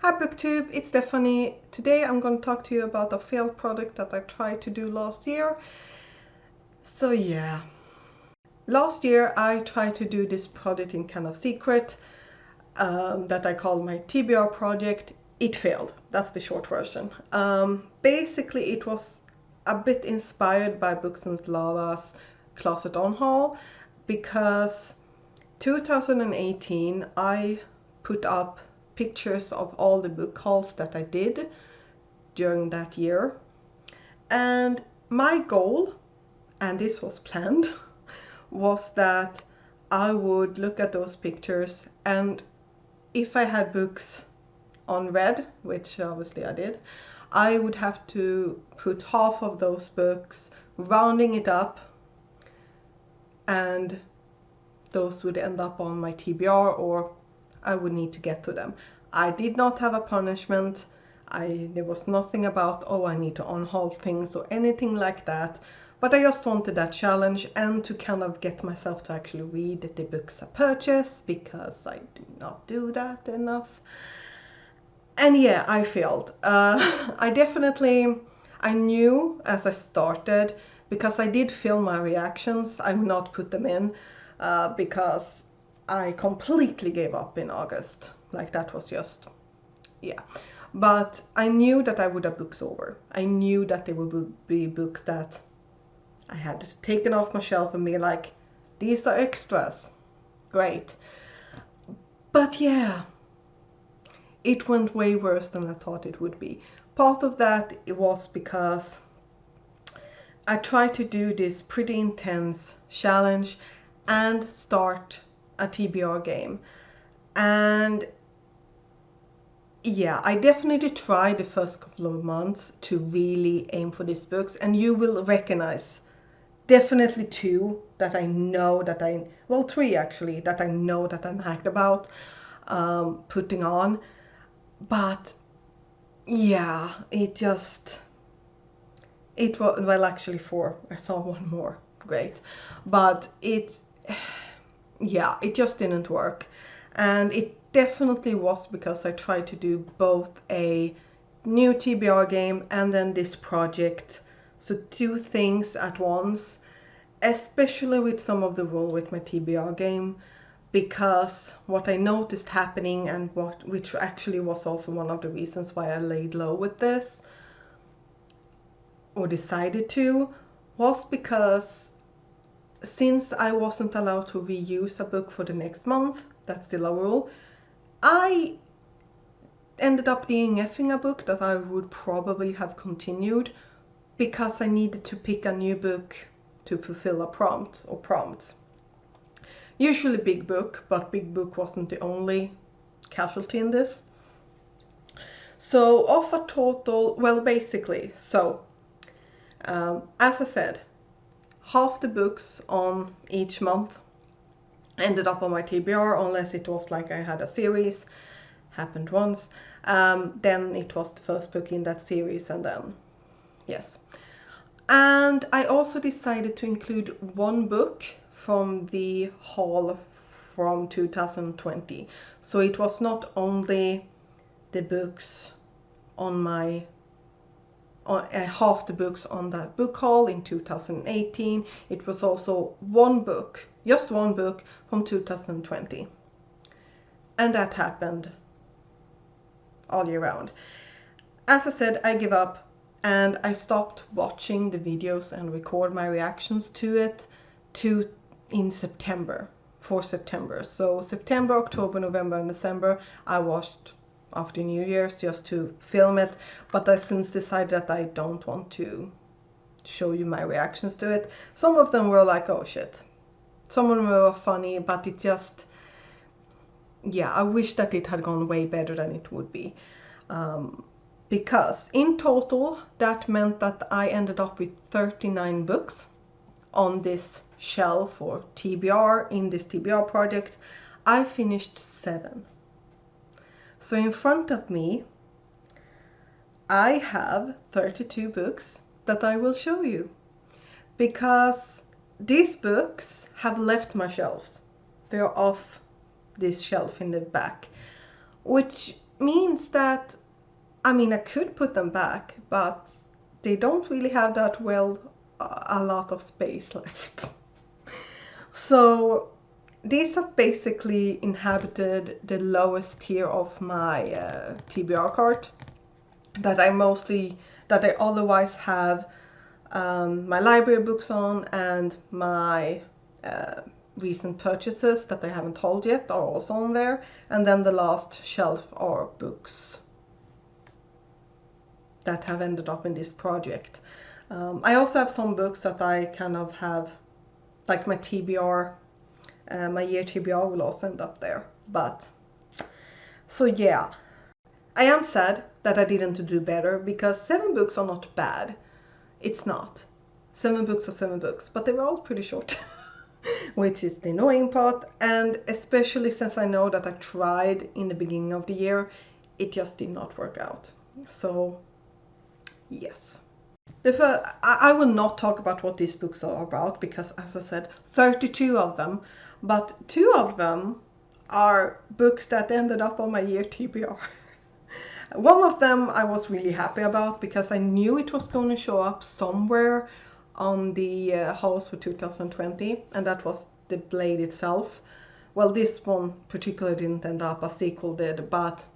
Hi BookTube, it's Stephanie. Today I'm going to talk to you about a failed project that I tried to do last year. So yeah, last year I tried to do this project in kind of secret that I called my TBR project. It failed, that's the short version. Basically it was a bit inspired by Books and Lala's Closet on Haul, because 2018 I put up pictures of all the book hauls that I did during that year, and my goal, and this was planned, was that I would look at those pictures, and if I had books on red, which obviously I did, I would have to put half of those books, rounding it up, and those would end up on my TBR, or I would need to get to them. I did not have a punishment. There was nothing about, oh, I need to unhaul things or anything like that. But I just wanted that challenge and to kind of get myself to actually read the books I purchased, because I do not do that enough. And yeah, I failed. I knew as I started, because I did film my reactions. I would not put them in because I completely gave up in August. Like, that was just, yeah. But I knew that I would have books over. I knew that there would be books that I had taken off my shelf and be like, these are extras. Great. But yeah, it went way worse than I thought it would be. Part of that it was because I tried to do this pretty intense challenge and start a TBR game. And yeah, I definitely tried the first couple of months to really aim for these books, and you will recognize definitely two that I know that well, three actually, that I know that I'm hacked about putting on. But yeah, it was, well, actually four. I saw one more. Great. But yeah, it just didn't work. And it definitely was because I tried to do both a new TBR game and then this project. So two things at once, especially with some of the rule with my TBR game, because what I noticed happening, and which actually was also one of the reasons why I laid low with this, or decided to, was because since I wasn't allowed to reuse a book for the next month, that's still a rule, I ended up DNFing a book that I would probably have continued, because I needed to pick a new book to fulfill a prompt or prompts. Usually big book, but big book wasn't the only casualty in this. So of a total, well, basically, so as I said, half the books on each month ended up on my TBR, unless it was like I had a series, happened once, then it was the first book in that series, and then yes. And I also decided to include one book from the haul from 2020. So it was not only the books on my half the books on that book haul in 2018, it was also one book, just one book from 2020. And that happened all year round. As I said, I give up, and I stopped watching the videos and record my reactions to it in September, for September. So September, October, November and December I watched after New Year's just to film it, but I since decided that I don't want to show you my reactions to it. Some of them were like, oh shit. Some of them were funny, but it just, yeah, I wish that it had gone way better than it would be. Because in total that meant that I ended up with 39 books on this shelf or TBR in this TBR project. I finished 7. So in front of me I have 32 books that I will show you, because these books have left my shelves. They're off this shelf in the back, which means that, I mean, I could put them back, but they don't really have that well a lot of space left. So these have basically inhabited the lowest tier of my TBR cart that I otherwise have my library books on, and my recent purchases that I haven't hauled yet are also on there, and then the last shelf are books that have ended up in this project. I also have some books that I kind of have, like my TBR, my year TBR will also end up there. But so yeah, I am sad that I didn't do better, because 7 books are not bad. It's not. 7 books are 7 books, but they were all pretty short. Which is the annoying part, and especially since I know that I tried in the beginning of the year, it just did not work out. So yes. I will not talk about what these books are about, because as I said, 32 of them, but 2 of them are books that ended up on my year TBR. One of them I was really happy about, because I knew it was going to show up somewhere on the house for 2020, and that was the Blade itself. Well, this one particularly didn't end up, a sequel did, but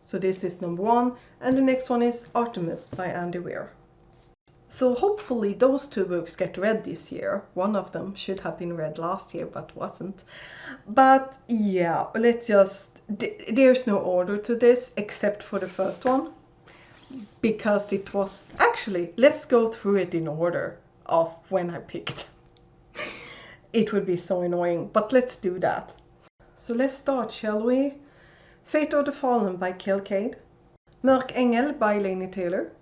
so this is number 1, and the next one is Artemis by Andy Weir. So hopefully those 2 books get read this year. One of them should have been read last year but wasn't. But yeah, there's no order to this except for the first one, because it was actually, let's go through it in order of when I picked. It would be so annoying, but let's do that. So let's start, shall we? Fate of the Fallen by Kilcade, Mörk Ängel by Laini Taylor,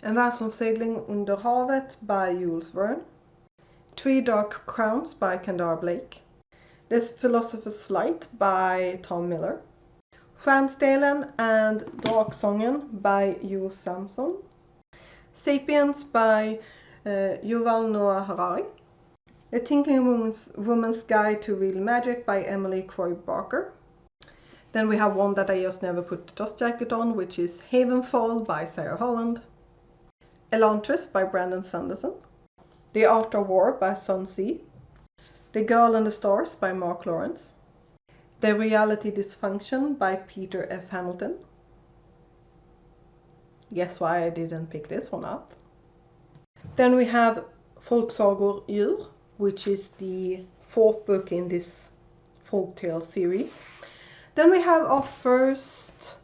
En världsomsegling under havet by Jules Verne, 3 Dark Crowns by Kendare Blake, The Philosopher's Light by Tom Miller, Stjärnstenen and Draksången by Jo Samson, Sapiens by Yuval Noah Harari, The Tinkling Woman's Guide to Real Magic by Emily Croy Barker. Then we have one that I just never put the dust jacket on, which is Havenfall by Sarah Holland, Elantris by Brandon Sanderson, The Art of War by Sun Tzu, The Girl and the Stars by Mark Lawrence, The Reality Dysfunction by Peter F. Hamilton. Guess why I didn't pick this one up. Then we have Folksagor Djur, which is the 4th book in this folktale series. Then we have our first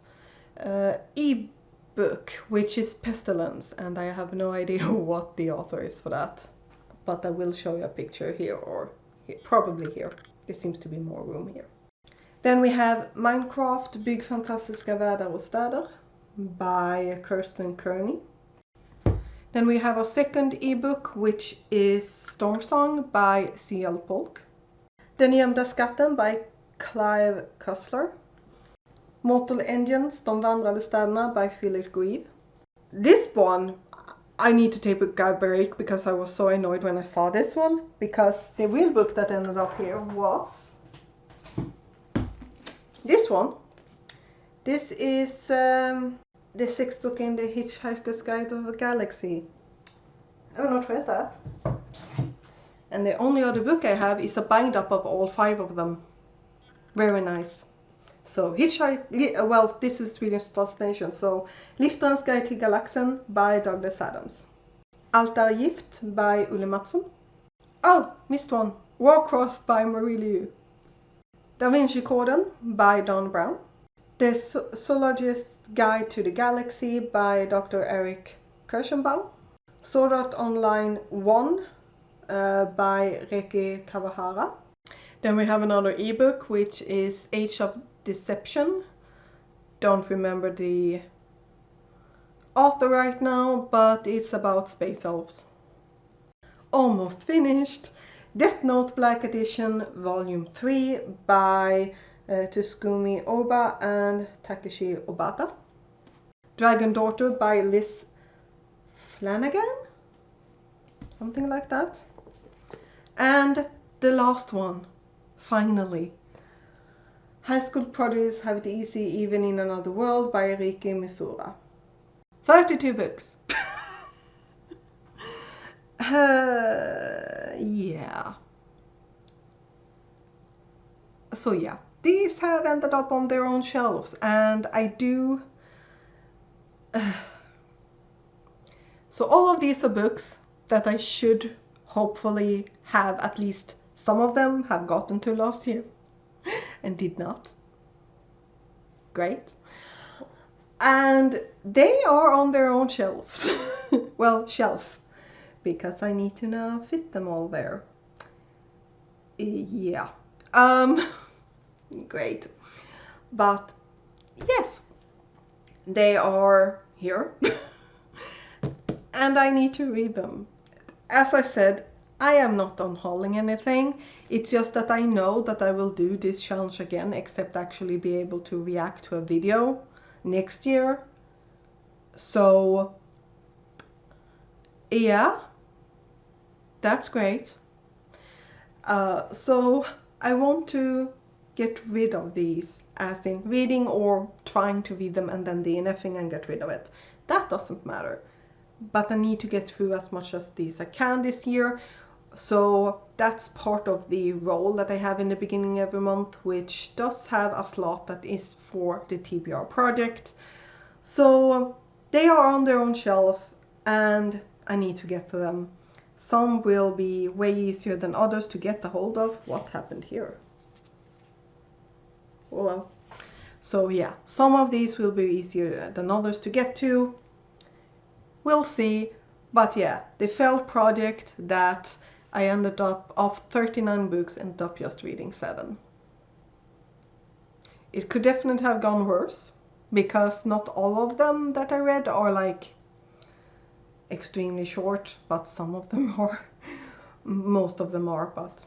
e-book, which is Pestilence, and I have no idea what the author is for that, but I will show you a picture here, or here, probably here. There seems to be more room here. Then we have Minecraft, Bygg fantastiska världar och städer by Kirsten Kearney. Then we have our second ebook, which is Stormsong by C.L. Polk. Den gömda skatten by Clive Cussler. Mortal Engines, De vandrande städerna by Philip Grieve. This one, I need to take a break, because I was so annoyed when I saw this one, because the real book that ended up here was this one. This is the 6th book in the Hitchhiker's Guide to the Galaxy. I have not read that. And the only other book I have is a bind up of all 5 of them. Very nice. So well, this is Swedish translation. So Liftarens Guide till Galaxen by Douglas Adams. Altargift by Ulle Mattsson. Oh, missed one. Warcross by Marie Liu. Da Vinci-koden by Don Brown. The Zoologist's Guide to the Galaxy by Dr. Eric Kirschenbaum. Sword Art Online 1 by Reki Kawahara. Then we have another ebook, which is Age of Deception. Don't remember the author right now, but it's about space elves. Almost finished. Death Note Black Edition Volume 3 by Tsugumi Oba and Takeshi Obata. Dragon Daughter by Liz Flanagan? Something like that. And the last one, finally. High School Prodigies Have It Easy Even in Another World by Enrique Misura. 32 books. Yeah. So yeah, these have ended up on their own shelves, and I do... So all of these are books that I should hopefully have at least some of them have gotten to last year and did not. Great. And they are on their own shelves. Well, shelf, because I need to now fit them all there. Yeah. Great. But yes, they are here. And I need to read them. As I said, I am not unhauling anything. It's just that I know that I will do this challenge again, except actually be able to react to a video next year. So yeah, that's great. So I want to get rid of these, as in reading or trying to read them and then DNFing and get rid of it. That doesn't matter. But I need to get through as much as these I can this year. So that's part of the role that I have in the beginning of every month, which does have a slot that is for the TBR project. So they are on their own shelf and I need to get to them. Some will be way easier than others to get a hold of. What happened here? Well, so yeah, some of these will be easier than others to get to. We'll see. But yeah, the failed project that I ended up, of 39 books, ended up just reading 7. It could definitely have gone worse, because not all of them that I read are like extremely short, but some of them are. Most of them are, but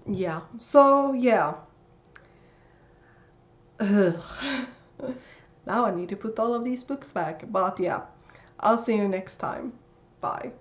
yeah. So yeah. Ugh. Now I need to put all of these books back, but yeah. I'll see you next time. Bye.